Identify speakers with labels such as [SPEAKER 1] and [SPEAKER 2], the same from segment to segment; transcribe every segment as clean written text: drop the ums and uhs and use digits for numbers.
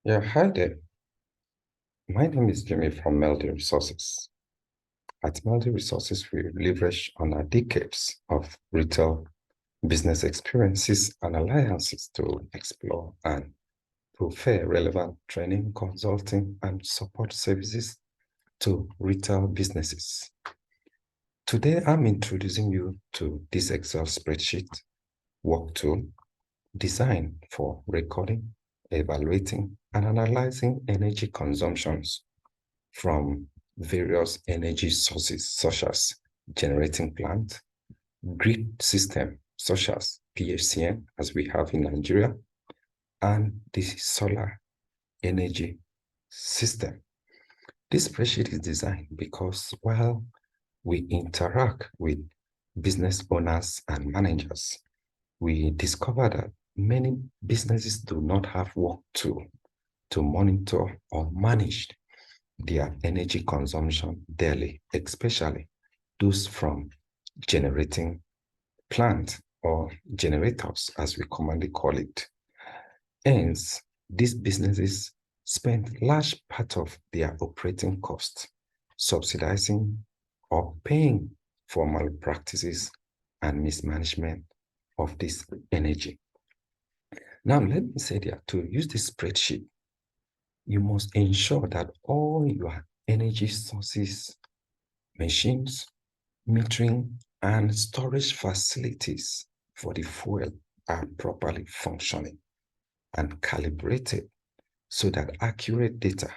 [SPEAKER 1] Yeah, hi there. My name is Jimmy from Melody Resources. At Melody Resources, we leverage on our decades of retail business experiences and alliances to explore and prefer relevant training, consulting, and support services to retail businesses. Today, I'm introducing you to this Excel spreadsheet work tool designed for recording, evaluating, and analyzing energy consumptions from various energy sources such as generating plant, grid system such as PHCN as we have in Nigeria, and the solar energy system. This spreadsheet is designed because while we interact with business owners and managers, we discover that many businesses do not have work to monitor or manage their energy consumption daily, especially those from generating plant or generators, as we commonly call it. Hence, these businesses spend large part of their operating costs subsidizing or paying for malpractices and mismanagement of this energy. Now, let me say that to use this spreadsheet, you must ensure that all your energy sources, machines, metering, and storage facilities for the fuel are properly functioning and calibrated so that accurate data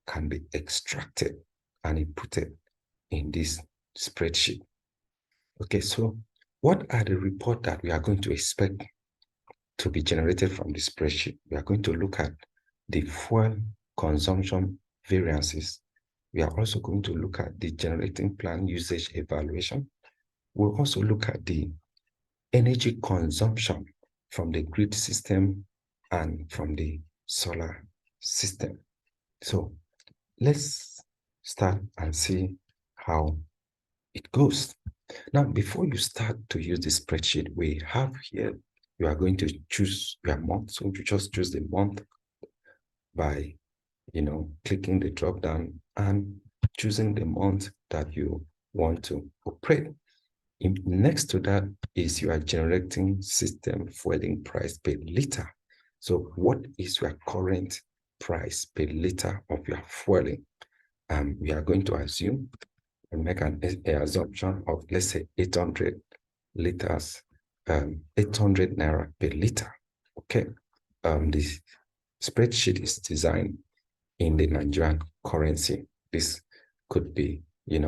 [SPEAKER 1] can be extracted and inputted in this spreadsheet. Okay, so what are the reports that we are going to expect to be generated from the spreadsheet? We are going to look at the fuel consumption variances. We are also going to look at the generating plant usage evaluation. We'll also look at the energy consumption from the grid system and from the solar system. So let's start and see how it goes. Now, before you start to use the spreadsheet, we have here, you are going to choose your month. So you just choose the month by, clicking the drop down and choosing the month that you want to operate. Next to that is you are generating system fueling price per liter. So what is your current price per liter of your fueling? We are going to assume and make an assumption of, let's say, 800 liters, 800 naira per liter. Okay. This spreadsheet is designed in the Nigerian currency. This could be,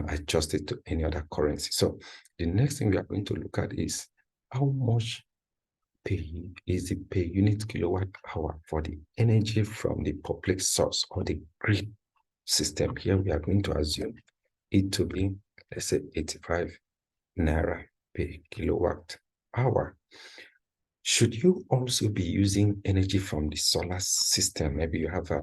[SPEAKER 1] adjusted to any other currency. So the next thing we are going to look at is how much is the per unit kilowatt hour for the energy from the public source or the grid system. Here we are going to assume it to be, let's say, 85 naira per kilowatt hour. Should you also be using energy from the solar system? Maybe you have a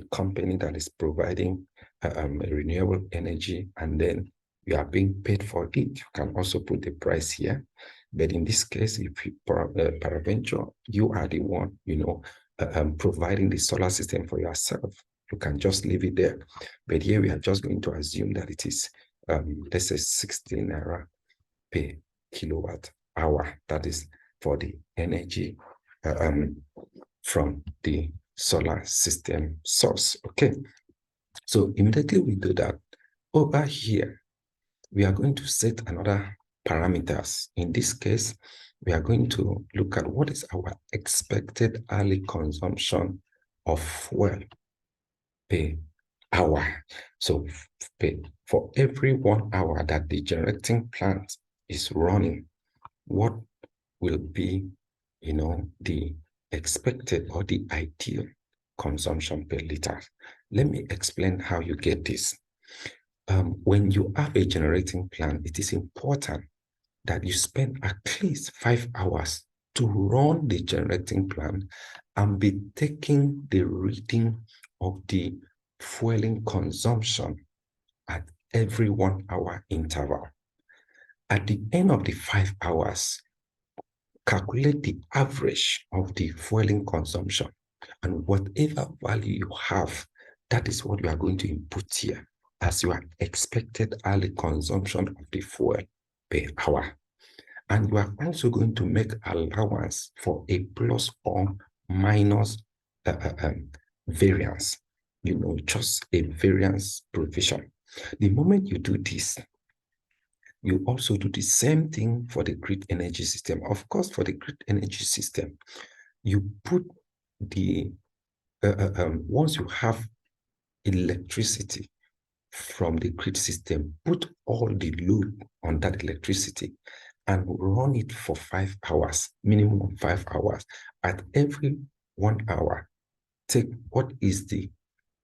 [SPEAKER 1] company that is providing renewable energy and then you are being paid for it. You can also put the price here. But in this case, if you, peradventure, you are the one, providing the solar system for yourself, you can just leave it there. But here we are just going to assume that it is, let's say, 16 naira per kilowatt hour. That is for the energy from the solar system source. Okay. So immediately we do that. Over here, we are going to set another parameters. In this case, we are going to look at what is our expected hourly consumption of fuel per hour. So for every 1 hour that the generating plant is running, what will be, the expected or the ideal consumption per liter? Let me explain how you get this. When you have a generating plant, it is important that you spend at least 5 hours to run the generating plant and be taking the reading of the fueling consumption at every 1 hour interval. At the end of the 5 hours, calculate the average of the fueling consumption And whatever value you have, that is what you are going to input here as your expected hourly consumption of the fuel per hour. And you are also going to make allowance for a plus or minus variance, just a variance provision. The moment you do this, you also do the same thing for the grid energy system. Of course, for the grid energy system, you put the, once you have electricity from the grid system, put all the load on that electricity and run it for 5 hours, minimum of 5 hours. At every 1 hour, take what is the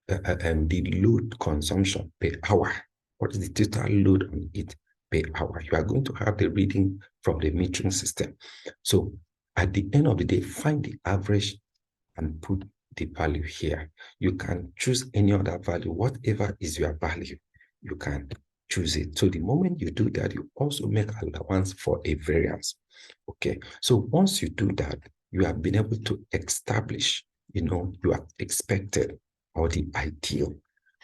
[SPEAKER 1] load consumption per hour. What is the total load on it per hour? You are going to have the reading from the metering system. So at the end of the day, find the average and put the value here. You can choose any other value, whatever is your value, you can choose it. So the moment you do that, you also make allowance for a variance. Okay, so once you do that, you have been able to establish, you are expected or the ideal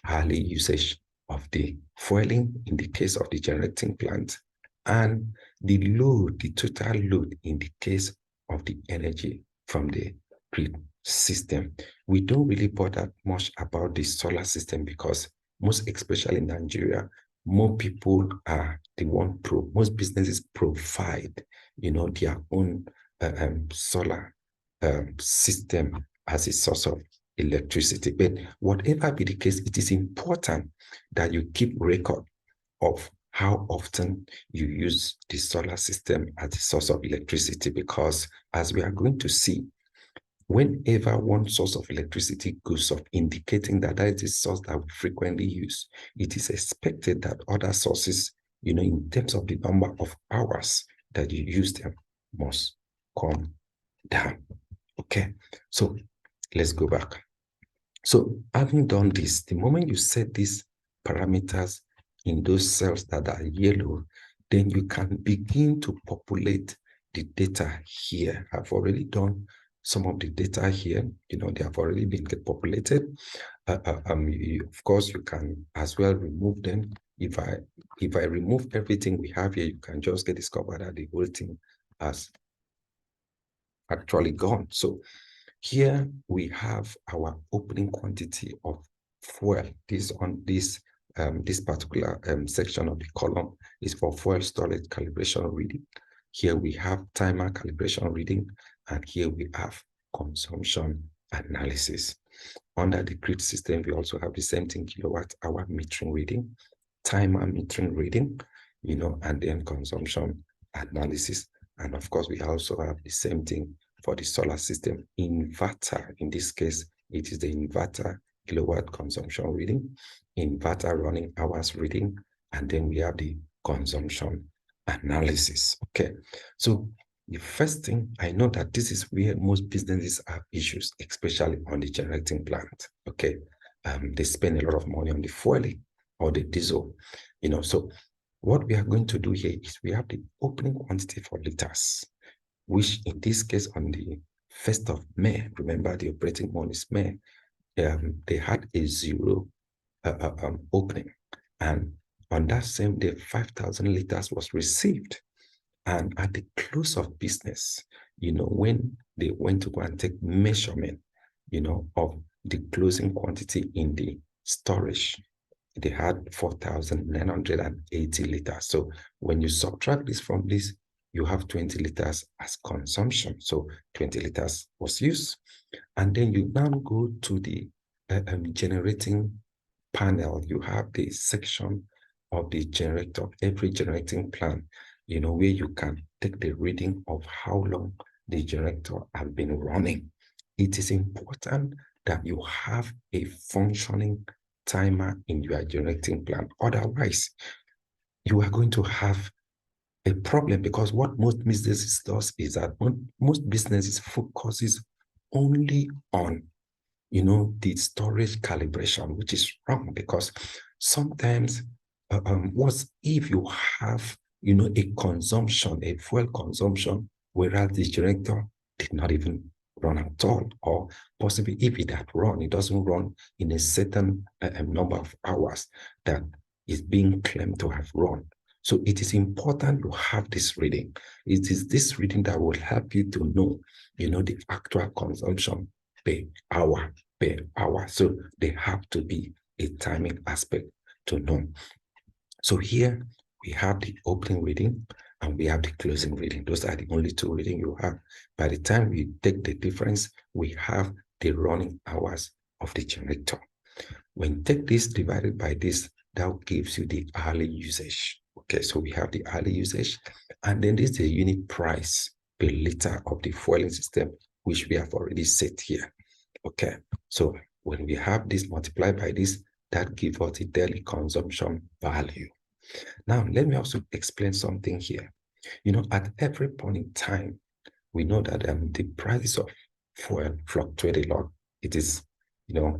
[SPEAKER 1] hourly usage of the fueling in the case of the generating plant, and the load, the total load in the case of the energy from the grid system. We don't really bother much about the solar system because most, especially in Nigeria, more people are the one most businesses provide, their own solar system as a source of electricity. But whatever be the case, it is important that you keep record of how often you use the solar system as a source of electricity, because as we are going to see, whenever one source of electricity goes up, indicating that that is a source that we frequently use, it is expected that other sources, in terms of the number of hours that you use them, must come down. Okay, so let's go back. So having done this, the moment you set these parameters in those cells that are yellow, then you can begin to populate the data here. I've already done some of the data here, they have already been populated. Of course, you can as well remove them. If I remove everything we have here, you can just get discovered that the whole thing has actually gone. So here we have our opening quantity of fuel. This particular section of the column is for fuel storage calibration reading. Here we have timer calibration reading, and here we have consumption analysis. Under the grid system, we also have the same thing: kilowatt hour metering reading, timer metering reading, and then consumption analysis. And of course, we also have the same thing for the solar system inverter. In this case, it is the inverter kilowatt consumption reading, inverter running hours reading, and then we have the consumption analysis. Okay, so the first thing, I know that this is where most businesses have issues, especially on the generating plant. Okay, they spend a lot of money on the fueling or the diesel, so what we are going to do here is we have the opening quantity for liters, which in this case on the 1st of May, remember the operating month is May, they had a zero opening. And on that same day, 5,000 liters was received. And at the close of business, when they went to go and take measurement, of the closing quantity in the storage, they had 4,980 liters. So when you subtract this from this, you have 20 liters as consumption. So 20 liters was used. And then you now go to the generating panel. You have the section of the generator, every generating plant, where you can take the reading of how long the generator has been running. It is important that you have a functioning timer in your generating plant. Otherwise, you are going to have a problem, because what most businesses does is that most businesses focuses only on the storage calibration, which is wrong, because sometimes what if you have a consumption, a fuel consumption, whereas the generator did not even run at all, or possibly if it had run, it doesn't run in a certain number of hours that is being claimed to have run. So it is important to have this reading. It is this reading that will help you to know, the actual consumption per hour. So they have to be a timing aspect to know. So here we have the opening reading and we have the closing reading. Those are the only two readings you have. By the time we take the difference, we have the running hours of the generator. When you take this divided by this, that gives you the hourly usage. Okay, so we have the hourly usage, and then this is the unit price per liter of the fueling system, which we have already set here. Okay, so when we have this multiplied by this, that gives us the daily consumption value. Now, let me also explain something here. At every point in time, we know that the prices of fuel fluctuate a lot. It is,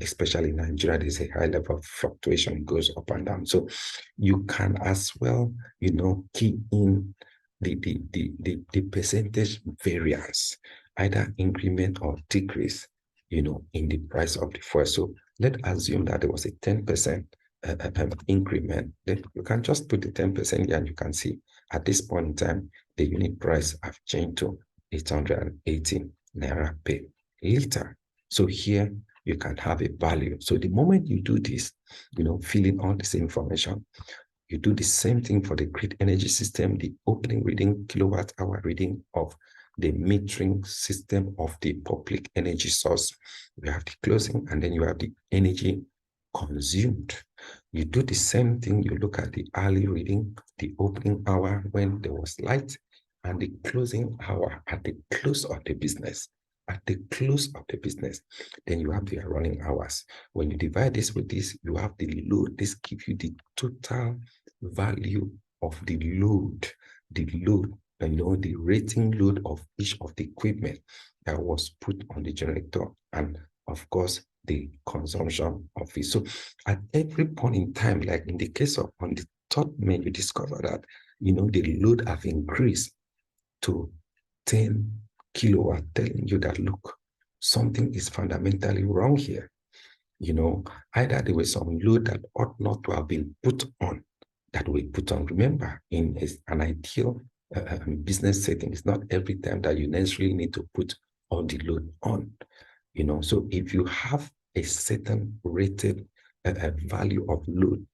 [SPEAKER 1] especially in Nigeria, there's a high level of fluctuation, it goes up and down. So you can as well, key in the percentage variance, either increment or decrease, in the price of the fuel. So let's assume that there was a 10% increment. Then you can just put the 10% here and you can see at this point in time, the unit price have changed to 880 naira per liter. So here you can have a value. So the moment you do this, fill in all this information, you do the same thing for the grid energy system, the opening reading, kilowatt hour reading of the metering system of the public energy source. You have the closing, and then you have the energy consumed. You do the same thing. You look at the early reading, the opening hour when there was light, and the closing hour at the close of the business. At the close of the business, then you have the running hours. When you divide this with this, you have the load. This gives you the total value of the load, the rating load of each of the equipment that was put on the generator, and of course, the consumption of it. So at every point in time, like in the case of on the third May, you discover that, the load have increased to 10 kilowatt, telling you that, look, something is fundamentally wrong here. Either there was some load that ought not to have been put on that we put on. Remember, in an ideal business setting, it's not every time that you necessarily need to put all the load on. So if you have a certain rated value of load,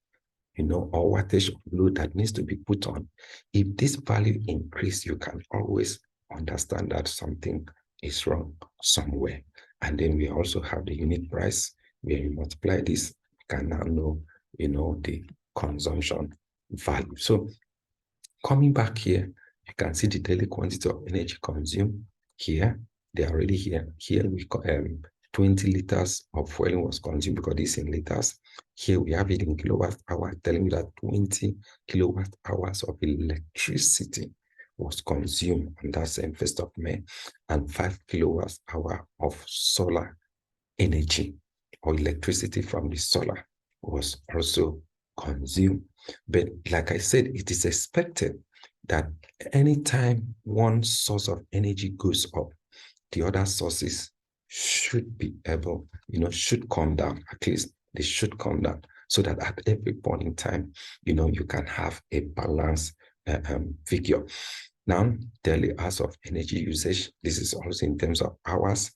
[SPEAKER 1] or wattage of load that needs to be put on, if this value increase, you can always understand that something is wrong somewhere. And then we also have the unit price, where you multiply this, you can now know, the consumption value. So coming back here, you can see the daily quantity of energy consumed here. They are already here. Here we 20 liters of fuel was consumed because this is in liters. Here we have it in kilowatt hour, telling you that 20 kilowatt hours of electricity was consumed on that same 1st of May, and 5 kilowatt hour of solar energy or electricity from the solar was also consumed. But like I said, it is expected that anytime one source of energy goes up, the other sources should be able, should come down. At least they should come down, so that at every point in time, you can have a balanced figure. Now, daily hours of energy usage, this is also in terms of hours.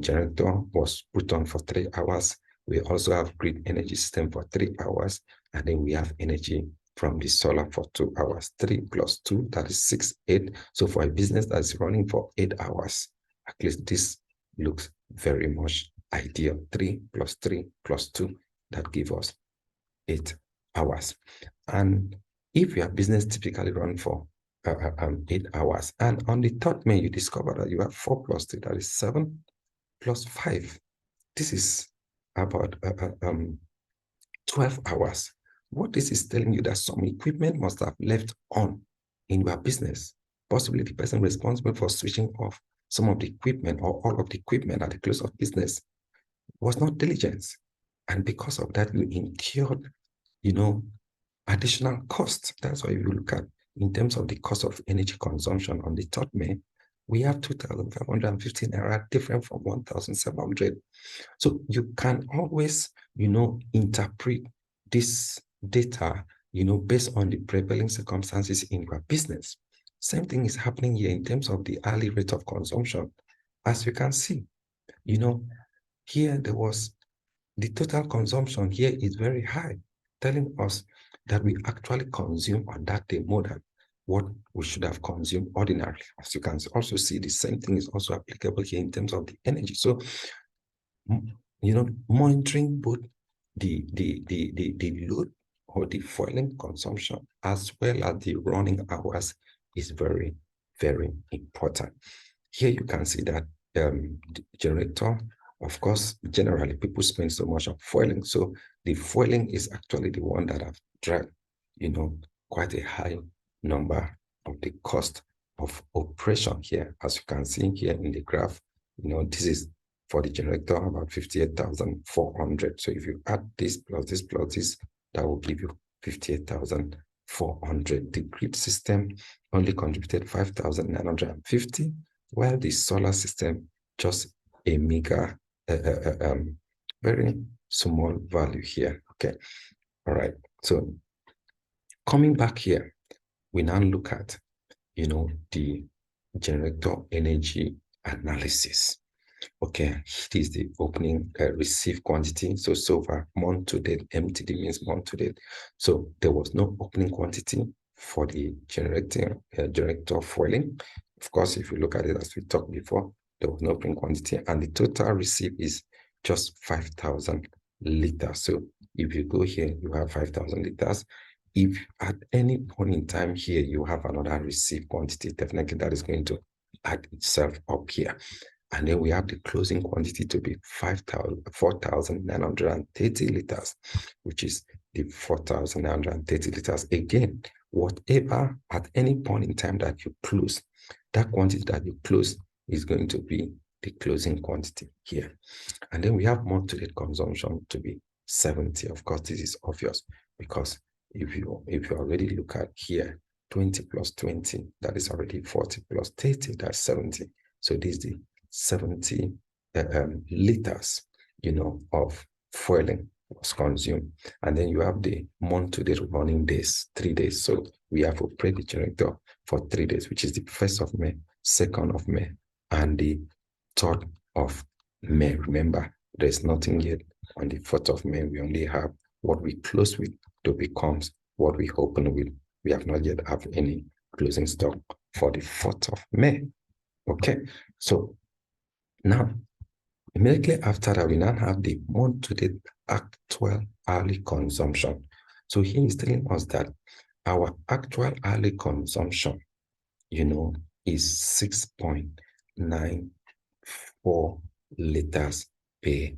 [SPEAKER 1] Generator was put on for 3 hours. We also have grid energy system for 3 hours, and then we have energy from the solar for 2 hours. 3 plus 2, that is 6, 8. So for a business that's running for 8 hours, at least this looks very much ideal. 3 plus 3 plus 2, that gives us 8 hours. And if your business typically run for 8 hours, and on the third May, you discover that you have 4 plus 3, that is 7 plus 5. This is about 12 hours. What this is telling you that some equipment must have left on in your business. Possibly the person responsible for switching off some of the equipment or all of the equipment at the close of business was not diligent. And because of that, you incurred, additional costs. That's why you look at in terms of the cost of energy consumption on the third May, we have 2,515 naira different from 1,700. So you can always, interpret this data, based on the prevailing circumstances in your business. Same thing is happening here in terms of the hourly rate of consumption. As you can see, here there was the total consumption here is very high, telling us that we actually consume on that day more than what we should have consumed ordinarily. As you can also see, the same thing is also applicable here in terms of the energy. So, monitoring both the load or the fueling consumption as well as the running hours is very, very important. Here you can see that the generator, of course, generally people spend so much on fueling. So the fueling is actually the one that have dragged, quite a high number of the cost of operation here. As you can see here in the graph, this is for the generator about 58,400. So if you add this plus this plus this, that will give you 58,400. The grid system only contributed 5,950, while the solar system just a meager, very small value here. Okay, all right. So coming back here, we now look at, the generator energy analysis. Okay, it is the opening receive quantity. So far, month to date, MTD means month to date. So there was no opening quantity for the generator fueling. Of course, if you look at it as we talked before, there was no opening quantity, and the total receive is just 5,000 liters. So if you go here, you have 5,000 liters. If at any point in time here, you have another receive quantity, definitely that is going to add itself up here. And then we have the closing quantity to be 4,930 liters, which is the 4,930 liters. Again, whatever at any point in time that you close, that quantity that you close is going to be the closing quantity here. And then we have month-to-date consumption to be 70. Of course, this is obvious because if you already look at here, 20 plus 20, that is already 40 plus 30, that's 70. So this is the 70 liters, of fueling was consumed. And then you have the month-to-date running days, 3 days. So we have operated the generator for 3 days, which is the 1st of May, 2nd of May, and the 3rd of May. Remember, there's nothing yet on the 4th of May. We only have what we close with to becomes what we open with. We have not yet have any closing stock for the 4th of May. Okay, so now, immediately after that, we now have the month-to-date actual hourly consumption. So here is telling us that our actual hourly consumption, is 6.94 liters per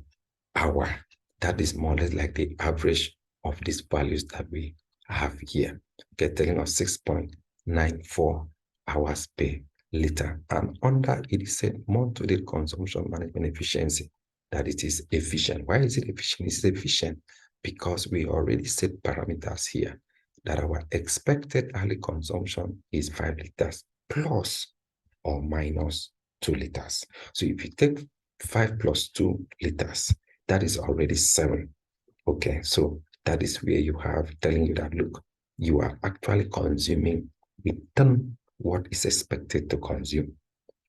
[SPEAKER 1] hour. That is more or less like the average of these values that we have here. Okay, telling us 6.94 hours per liter. And under it is said month-to-date consumption management efficiency, that it is efficient. Why is it efficient? It's efficient because we already set parameters here that our expected hourly consumption is 5 liters plus or minus 2 liters. So if you take 5 plus 2 liters, that is already 7. Okay, so that is where you have telling you that, look, you are actually consuming within what is expected to consume.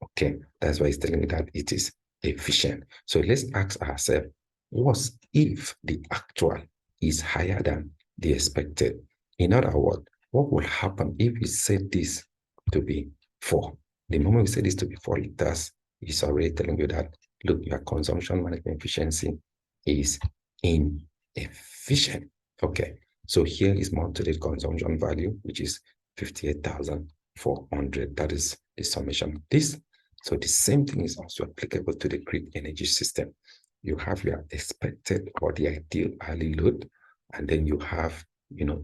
[SPEAKER 1] Okay, that's why it's telling you that it is efficient. So let's ask ourselves, what if the actual is higher than the expected? In other words, what will happen if we set this to be 4? The moment we set this to be 4 liters, it's already telling you that, look, your consumption management efficiency is inefficient. Okay, so here is month-to-date consumption value, which is 58,400. That is the summation of this. So the same thing is also applicable to the grid energy system. You have your expected or the ideal hourly load, and then you have,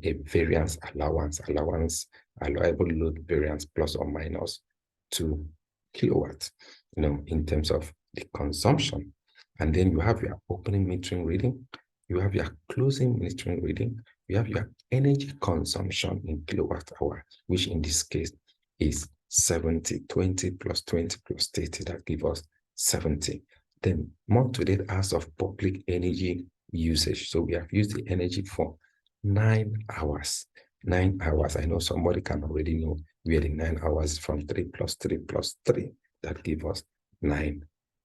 [SPEAKER 1] a variance allowance, allowable load variance plus or minus 2 kilowatts, in terms of the consumption. And then you have your opening metering reading, you have your closing metering reading, you have your energy consumption in kilowatt hour, which in this case is 70, 20 plus 20 plus 30, that gives us 70. Then month-to-date hours of public energy usage. So we have used the energy for 9 hours. 9 hours. I know somebody can already know where the 9 hours from 3 plus 3 plus 3. That gives us 9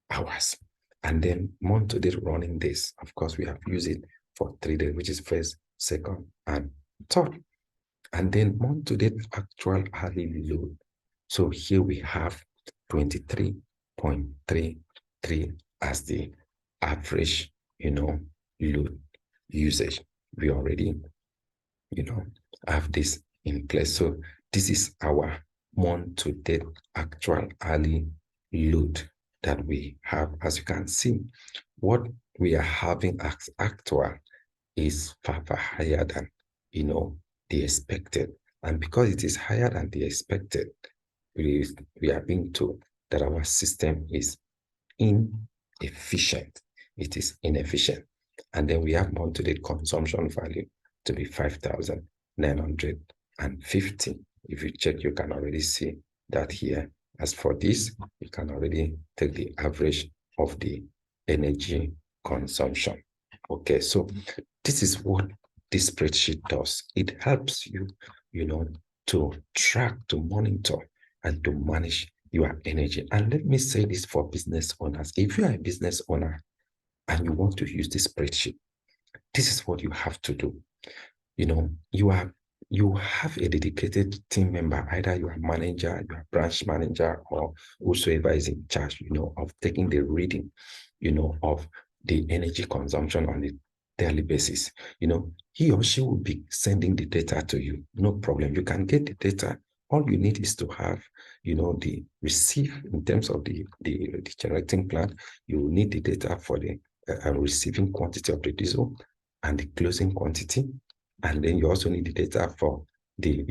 [SPEAKER 1] hours. And then month-to-date running days. Of course, we have used it for 3 days, which is first, second, and third. And then month-to-date actual hourly load. So here we have 23.33 as the average, load usage. We already, have this in place. So this is our month-to-date actual hourly load that we have. As you can see, what we are having as actual is far, far higher than, the expected. And because it is higher than the expected, we are being told that our system is inefficient. It is inefficient. And then we have month-to-date consumption value to be 5,950. If you check, you can already see that here. As for this, you can already take the average of the energy consumption. Okay, so this is what this spreadsheet does. It helps you, to track, to monitor, and to manage your energy. And let me say this for business owners. If you are a business owner and you want to use this spreadsheet, this is what you have to do. You have a dedicated team member, either you are manager, you are branch manager, or whosoever is in charge, of taking the reading, of the energy consumption on a daily basis. He or she will be sending the data to you. No problem. You can get the data. All you need is to have, the receive in terms of the generating plant. You need the data for the receiving quantity of the diesel and the closing quantity. And then you also need the data for the,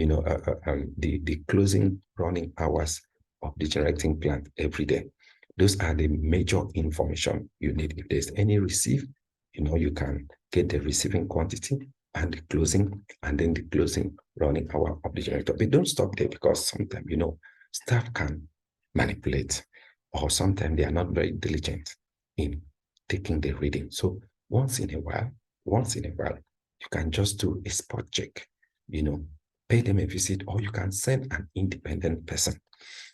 [SPEAKER 1] the closing running hours of the generating plant every day. Those are the major information you need. If there's any receive, you can get the receiving quantity and the closing, and then the closing running hour of the generator. But don't stop there, because sometimes, staff can manipulate, or sometimes they are not very diligent in taking the reading. So once in a while, you can just do a spot check, pay them a visit, or you can send an independent person.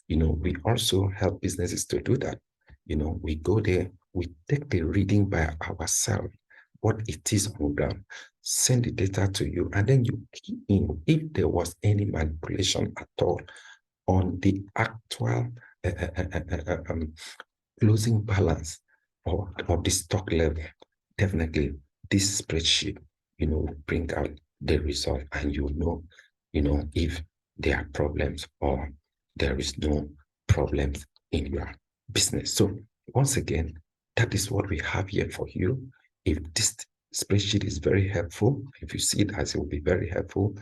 [SPEAKER 1] We also help businesses to do that. We go there, we take the reading by ourselves, what it is on ground, send the data to you, and then you key in if there was any manipulation at all on the actual closing balance of the stock level. Definitely this spreadsheet, bring out the result, and if there are problems or there is no problems in your business. So once again, that is what we have here for you. If this spreadsheet is very helpful, if you see it as it will be very helpful,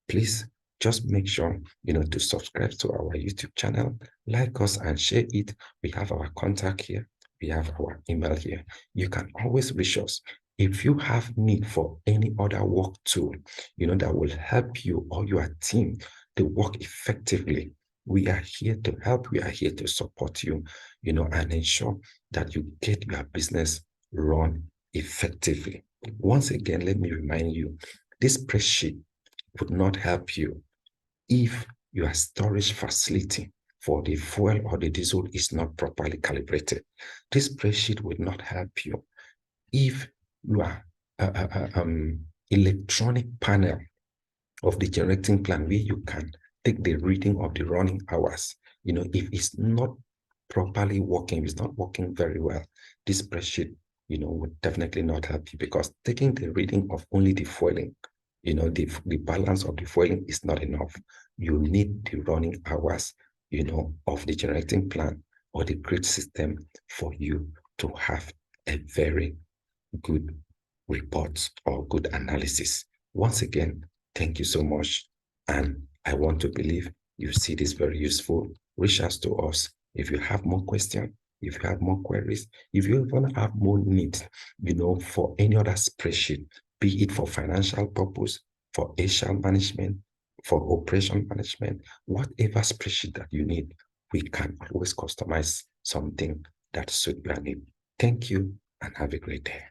[SPEAKER 1] please just make sure, to subscribe to our YouTube channel, like us and share it. We have our contact here. We have our email here. You can always reach us. If you have need for any other work tool, that will help you or your team to work effectively, we are here to help. We are here to support you, and ensure that you get your business run effectively. Once again, let me remind you, this spreadsheet would not help you if your storage facility for the fuel or the diesel is not properly calibrated. This spreadsheet would not help you if your electronic panel of the generating plant, where you can take the reading of the running hours, if it's not properly working, it's not working very well, this spreadsheet, would definitely not help you, because taking the reading of only the fueling, the balance of the fueling is not enough. You need the running hours, of the generating plant or the grid system for you to have a very good report or good analysis. Once again, thank you so much. And I want to believe you see this very useful. Reach out to us if you have more questions, if you have more queries, if you want to have more needs, for any other spreadsheet, be it for financial purpose, for HR management, for operation management, whatever spreadsheet that you need, we can always customize something that suits your need. Thank you and have a great day.